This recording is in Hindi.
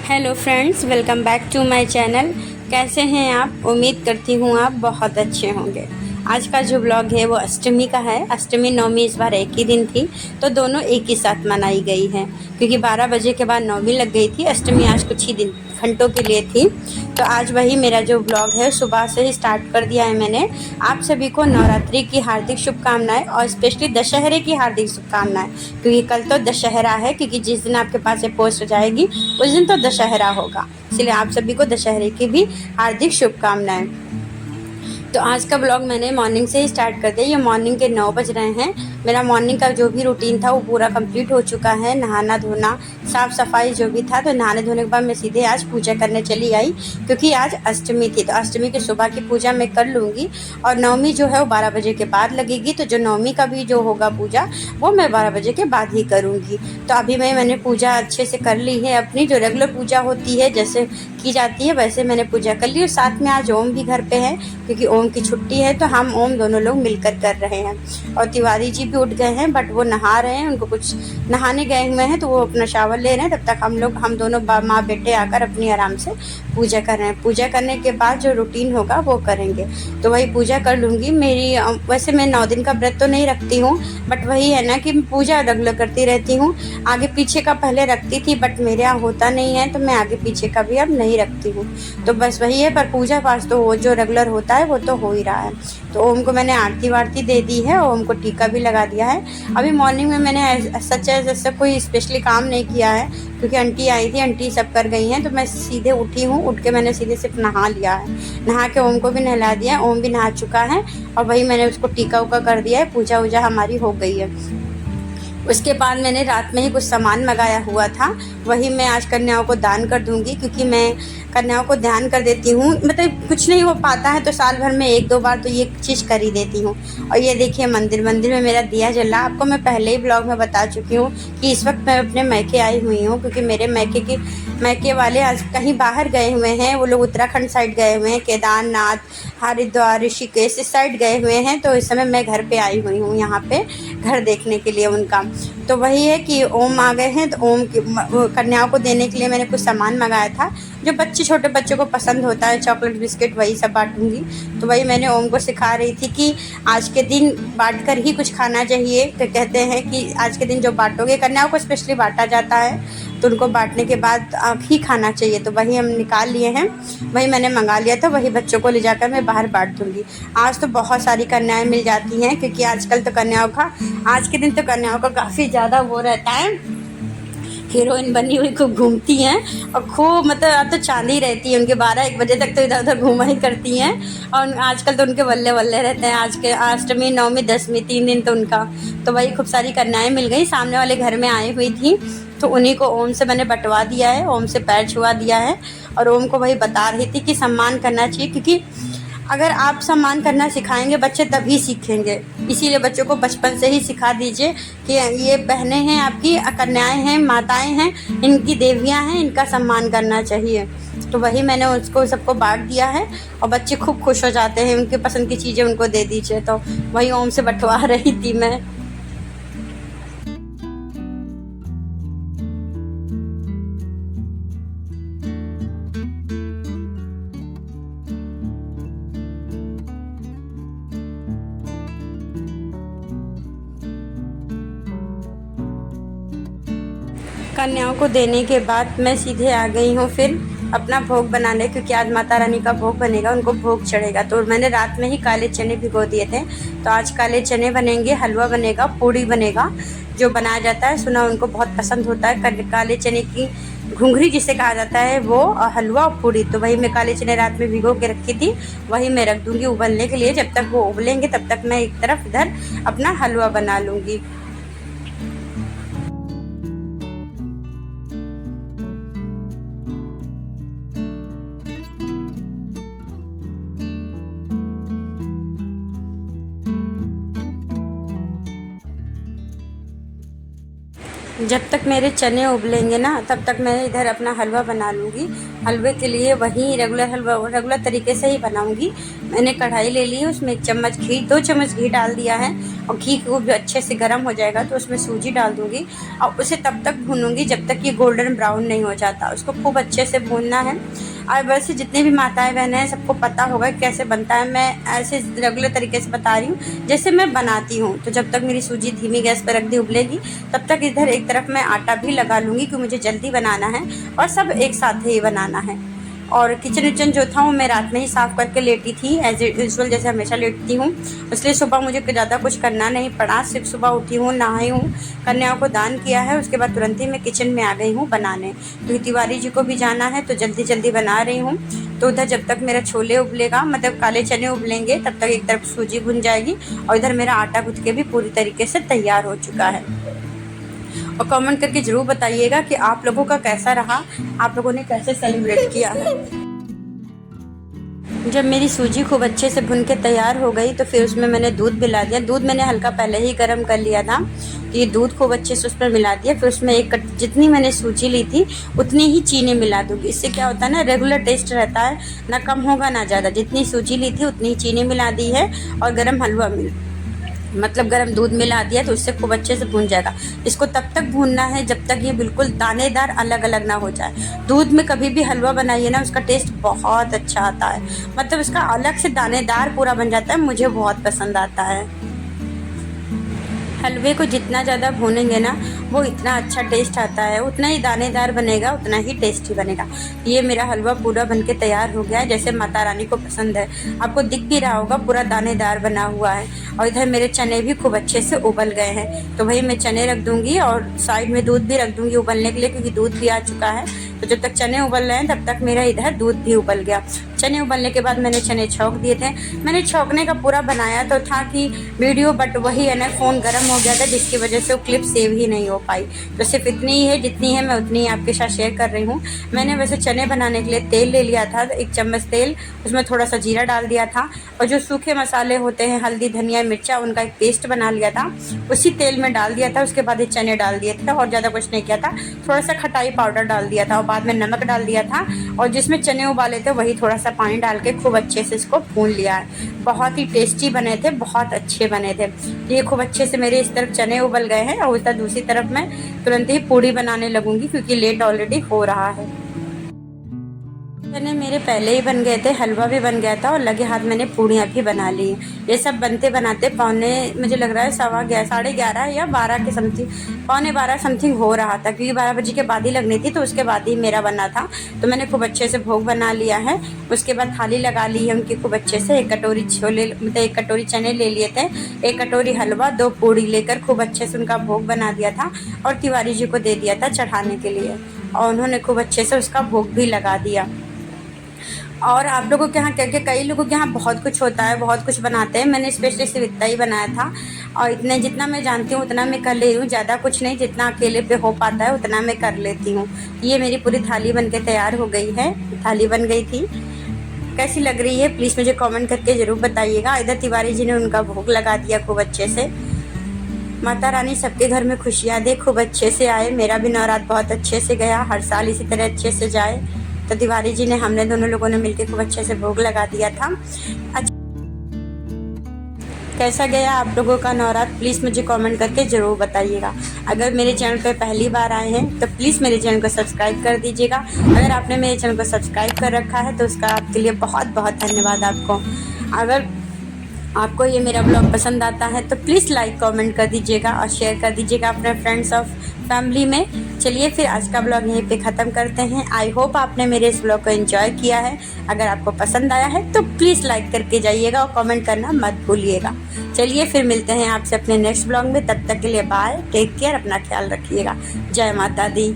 Hello friends, welcome back to my channel. कैसे हैं आप? उम्मीद करती हूँ आप बहुत अच्छे होंगे। आज का जो ब्लॉग है वो अष्टमी का है। अष्टमी नवमी इस बार एक ही दिन थी, तो दोनों एक ही साथ मनाई गई है, क्योंकि 12 बजे के बाद नवमी लग गई थी। अष्टमी आज कुछ ही घंटों के लिए थी। तो आज वही मेरा जो ब्लॉग है सुबह से ही स्टार्ट कर दिया है मैंने। आप सभी को नवरात्रि की हार्दिक शुभकामनाएं और स्पेशली दशहरे की हार्दिक शुभकामनाएं, क्योंकि कल तो दशहरा है। क्योंकि जिस दिन आपके पास ये पोस्ट हो जाएगी उस दिन तो दशहरा होगा, इसलिए आप सभी को दशहरे की भी हार्दिक शुभकामनाएं। तो आज का ब्लॉग मैंने मॉर्निंग से ही स्टार्ट कर दिया। ये मॉर्निंग के 9 बज रहे हैं। मेरा मॉर्निंग का जो भी रूटीन था वो पूरा कंप्लीट हो चुका है। नहाना धोना, साफ़ सफाई जो भी था। तो नहाने धोने के बाद मैं सीधे आज पूजा करने चली आई, क्योंकि आज अष्टमी थी। तो अष्टमी की सुबह की पूजा मैं कर लूँगी, और नवमी जो है वो 12 बजे के बाद लगेगी। तो जो नवमी का भी जो होगा पूजा वो मैं 12 बजे के बाद ही करूँगी। तो अभी मैंने पूजा अच्छे से कर ली है। अपनी जो रेगुलर पूजा होती है जैसे की जाती है वैसे मैंने पूजा कर ली। और साथ में आज ओम भी घर पे है, क्योंकि ओम की छुट्टी है, तो हम ओम दोनों लोग मिलकर कर रहे हैं। और तिवारी जी भी उठ गए हैं, बट वो नहा रहे हैं। उनको कुछ नहाने गए हुए हैं, तो वो अपना शावर ले रहे हैं। तब तक हम दोनों माँ बेटे आकर अपनी आराम से पूजा कर रहे हैं। पूजा करने के बाद जो रूटीन होगा वो करेंगे। तो वही पूजा कर लूँगी। मेरी वैसे मैं 9 दिन का व्रत तो नहीं रखती हूँ, बट वही है ना कि पूजा रेगुलर करती रहती हूँ। आगे पीछे का पहले रखती थी, बट मेरे यहाँ होता नहीं है, तो मैं आगे पीछे का भी अब नहीं रखती हूँ। तो बस वही है। पर पूजा पाठ तो वो जो रेगुलर होता है वो तो हो ही रहा है। तो ओम को मैंने आरती वारती दे दी है, ओम को टीका भी लगा दिया है। अभी मॉर्निंग में मैंने सच जैसा कोई स्पेशली काम नहीं किया है, क्योंकि आंटी आई थी, आंटी सब कर गई हैं। तो मैं सीधे उठी हूँ। उठ के मैंने सीधे सिर्फ नहा लिया है। नहा के ओम को भी नहला दिया, ओम भी नहा चुका है। और वही मैंने उसको टीका उका कर दिया है। पूजा वूजा हमारी हो गई है। उसके बाद मैंने रात में ही कुछ सामान मंगाया हुआ था, वही मैं आज कन्याओं को दान कर दूंगी, क्योंकि मैं कन्याओं को ध्यान कर देती हूँ। मतलब कुछ नहीं हो पाता है तो साल भर में 1-2 बार तो ये चीज़ कर ही देती हूँ। और ये देखिए मंदिर में मेरा दिया जला। आपको मैं पहले ही ब्लॉग में बता चुकी हूँ कि इस वक्त मैं अपने मैके आई हुई हूँ, क्योंकि मेरे मैके वाले आज कहीं बाहर गए हुए हैं। वो लोग उत्तराखंड साइड गए हुए हैं, केदारनाथ, हरिद्वार, ऋषिकेश इस साइड गए हुए हैं। तो इस समय मैं घर पे आई हुई हूँ, यहाँ पे घर देखने के लिए उनका। तो वही है कि ओम आ गए हैं, तो ओम की कन्याओं को देने के लिए मैंने कुछ सामान मंगाया था, जो छोटे बच्चों को पसंद होता है, चॉकलेट बिस्किट वही सब बांटूंगी। तो वही मैंने ओम को सिखा रही थी कि आज के दिन बांट कर ही कुछ खाना चाहिए। तो कहते हैं कि आज के दिन जो बांटोगे, कन्याओं को स्पेशली बांटा जाता है, तो उनको बांटने के बाद आप ही खाना चाहिए। तो वही हम निकाल लिए हैं, वही मैंने मंगा लिया था, वही बच्चों को ले जाकर मैं बाहर बांट दूँगी। आज तो बहुत सारी कन्याएँ मिल जाती हैं, क्योंकि आजकल तो कन्याओं का आज के दिन तो कन्याओं का काफ़ी ज़्यादा वो रहता है। हीरोइन बनी हुई खूब घूमती हैं, और खूब मतलब तो चांदी रहती है उनके। 12-1 बजे तक तो इधर उधर घूमा ही करती हैं। और आजकल तो उनके बल्ले बल्ले रहते हैं। आज के अष्टमी नवमी दशमी 3 दिन तो उनका। तो वही खूब सारी कन्याएँ मिल गई। सामने वाले घर में आई हुई थी, तो उन्हीं को ओम से मैंने बंटवा दिया है, ओम से पैर छुआ दिया है। और ओम को वही बता रही थी कि सम्मान करना चाहिए, क्योंकि अगर आप सम्मान करना सिखाएंगे बच्चे तभी सीखेंगे। इसीलिए बच्चों को बचपन से ही सिखा दीजिए कि ये बहनें हैं, आपकी कन्याएं हैं, माताएं हैं, इनकी देवियां हैं, इनका सम्मान करना चाहिए। तो वही मैंने उसको सबको बांट दिया है, और बच्चे खूब खुश हो जाते हैं। उनके पसंद की चीज़ें उनको दे दीजिए। तो वही ओम से बंटवा रही थी मैं। कन्याओं को देने के बाद मैं सीधे आ गई हूँ फिर अपना भोग बनाने, क्योंकि आज माता रानी का भोग बनेगा, उनको भोग चढ़ेगा। तो मैंने रात में ही काले चने भिगो दिए थे। तो आज काले चने बनेंगे, हलवा बनेगा, पूड़ी बनेगा, जो बनाया जाता है। सुना उनको बहुत पसंद होता है काले चने की घुंघरी जिसे कहा जाता है वो, और हलवा और पूड़ी। तो वही मैं काले चने रात में भिगो के रखी थी, वही मैं रख दूँगी उबलने के लिए। जब तक वो उबलेंगे तब तक मैं एक तरफ इधर अपना हलवा बना लूँगी। जब तक मेरे चने उबलेंगे ना तब तक मैं इधर अपना हलवा बना लूँगी। हलवे के लिए वही रेगुलर तरीके से ही बनाऊँगी। मैंने कढ़ाई ले ली है, उसमें 1 चम्मच घी 2 चम्मच घी डाल दिया है और घी खूब अच्छे से गर्म हो जाएगा तो उसमें सूजी डाल दूँगी और उसे तब तक भूनूँगी जब तक ये गोल्डन ब्राउन नहीं हो जाता। उसको खूब अच्छे से भूनना है। और वैसे जितने भी माताएं बहनें हैं सबको पता होगा कैसे बनता है। मैं ऐसे रेगुलर तरीके से बता रही हूँ जैसे मैं बनाती हूँ। तो जब तक मेरी सूजी धीमी गैस पर रख दी उबलेगी तब तक इधर एक तरफ मैं आटा भी लगा लूँगी क्योंकि मुझे जल्दी बनाना है और सब एक साथ ही बनाना है। और किचन विचन जो था वो मैं रात में ही साफ़ करके लेटी थी एज यूजुअल जैसे हमेशा लेटती हूँ। इसलिए सुबह मुझे ज़्यादा कुछ करना नहीं पड़ा। सिर्फ सुबह उठी हूँ, नहाई हूँ, कन्याओं को दान किया है, उसके बाद तुरंत ही मैं किचन में आ गई हूँ बनाने। तो तिवारी जी को भी जाना है तो जल्दी जल्दी बना रही हूँ। तो उधर जब तक मेरा छोले उबलेगा मतलब काले चने उबलेंगे तब तक एक तरफ सूजी भुन जाएगी और इधर मेरा आटा गूँथ के भी पूरी तरीके से तैयार हो चुका है। और कमेंट करके ज़रूर बताइएगा कि आप लोगों का कैसा रहा, आप लोगों ने कैसे सेलिब्रेट किया है। जब मेरी सूजी खूब अच्छे से भुन के तैयार हो गई तो फिर उसमें मैंने दूध मिला दिया। दूध मैंने हल्का पहले ही गर्म कर लिया था तो ये दूध खूब अच्छे से उस पर मिला दिया। फिर उसमें जितनी मैंने सूजी ली थी उतनी ही चीनी मिला दूँगी। इससे क्या होता है ना, रेगुलर टेस्ट रहता है, ना कम होगा ना ज़्यादा। जितनी सूजी ली थी उतनी ही चीनी मिला दी है और गर्म दूध मिला दिया तो उससे खूब अच्छे से भून जाएगा। इसको तब तक भूनना है जब तक ये बिल्कुल दानेदार अलग अलग ना हो जाए। दूध में कभी भी हलवा बनाइए ना उसका टेस्ट बहुत अच्छा आता है, मतलब उसका अलग से दानेदार पूरा बन जाता है। मुझे बहुत पसंद आता है। हलवे को जितना ज़्यादा भूनेंगे ना वो इतना अच्छा टेस्ट आता है, उतना ही दानेदार बनेगा, उतना ही टेस्टी बनेगा। ये मेरा हलवा पूरा बनके तैयार हो गया है जैसे माता रानी को पसंद है। आपको दिख भी रहा होगा पूरा दानेदार बना हुआ है। और इधर मेरे चने भी खूब अच्छे से उबल गए हैं तो वही मैं चने रख दूँगी और साइड में दूध भी रख दूँगी उबलने के लिए क्योंकि दूध भी आ चुका है। तो जब तक चने उबल रहे हैं तब तक मेरा इधर दूध भी उबल गया। चने उबलने के बाद मैंने चने छौंक दिए थे। मैंने छौंकने का पूरा बनाया तो था कि वीडियो, बट वही है ना, फ़ोन गर्म हो गया था जिसकी वजह से वो क्लिप सेव ही नहीं हो पाई। तो सिर्फ इतनी ही है, जितनी है मैं उतनी ही आपके साथ शेयर कर रही हूँ। मैंने वैसे चने बनाने के लिए तेल ले लिया था, 1 चम्मच तेल, उसमें थोड़ा सा जीरा डाल दिया था और जो सूखे मसाले होते हैं हल्दी धनिया मिर्चा उनका एक पेस्ट बना लिया था, उसी तेल में डाल दिया था। उसके बाद ये चने डाल दिए थे और ज़्यादा कुछ नहीं किया था। थोड़ा सा खटाई पाउडर डाल दिया था और बाद में नमक डाल दिया था और जिसमें चने उबाले थे वही थोड़ा सा पानी डाल के खूब अच्छे से इसको भून लिया है। बहुत ही टेस्टी बने थे, बहुत अच्छे बने थे। ये खूब अच्छे से मेरे इस तरफ चने उबल गए हैं और उधर दूसरी तरफ मैं तुरंत ही पूड़ी बनाने लगूंगी क्योंकि लेट ऑलरेडी हो रहा है। चने मेरे पहले ही बन गए थे, हलवा भी बन गया था और लगे हाथ मैंने पूड़ियाँ भी बना ली। ये सब बनते बनाते मुझे लग रहा है 11:15 या 12 के समथिंग, 11:15 समथिंग हो रहा था क्योंकि 12 बजे के बाद ही लगनी थी तो उसके बाद ही मेरा बना था। तो मैंने खूब अच्छे से भोग बना लिया है। उसके बाद थाली लगा ली है उनकी खूब अच्छे से। 1 कटोरी छोले मतलब 1 कटोरी चने ले लिए थे, 1 कटोरी हलवा, 2 पूड़ी लेकर खूब अच्छे से उनका भोग बना दिया था और तिवारी जी को दे दिया था चढ़ाने के लिए और उन्होंने खूब अच्छे से उसका भोग भी लगा दिया। और आप लोगों के यहाँ क्या कई लोगों के यहाँ बहुत कुछ होता है, बहुत कुछ बनाते हैं। मैंने स्पेशली सिर्फ इतना ही बनाया था और इतने जितना मैं जानती हूँ उतना मैं कर ले रही हूँ, ज़्यादा कुछ नहीं, जितना अकेले पे हो पाता है उतना मैं कर लेती हूँ। ये मेरी पूरी थाली बन के तैयार हो गई है, थाली बन गई थी। कैसी लग रही है प्लीज़ मुझे कमेंट करके ज़रूर बताइएगा। इधर तिवारी जी ने उनका भोग लगा दिया खूब अच्छे से। माता रानी सबके घर में खुशियाँ दे, खूब अच्छे से आए। मेरा भी नवरात्र बहुत अच्छे से गया, हर साल इसी तरह अच्छे से जाए। तो तिवारी जी ने हमने दोनों लोगों ने मिलकर खूब अच्छे से भोग लगा दिया था। कैसा गया आप लोगों का नवरात्र प्लीज़ मुझे कमेंट करके ज़रूर बताइएगा। अगर मेरे चैनल पर पहली बार आए हैं तो प्लीज़ मेरे चैनल को सब्सक्राइब कर दीजिएगा। अगर आपने मेरे चैनल को सब्सक्राइब कर रखा है तो उसका आपके लिए बहुत बहुत धन्यवाद आपको। अगर आपको ये मेरा ब्लॉग पसंद आता है तो प्लीज़ लाइक कमेंट कर दीजिएगा और शेयर कर दीजिएगा अपने फ्रेंड्स और फैमिली में। चलिए फिर आज का ब्लॉग यहीं पे ख़त्म करते हैं। आई होप आपने मेरे इस ब्लॉग को एंजॉय किया है। अगर आपको पसंद आया है तो प्लीज़ लाइक करके जाइएगा और कमेंट करना मत भूलिएगा। चलिए फिर मिलते हैं आपसे अपने नेक्स्ट ब्लॉग में। तब तक के लिए बाय, टेक केयर, अपना ख्याल रखिएगा। जय माता दी।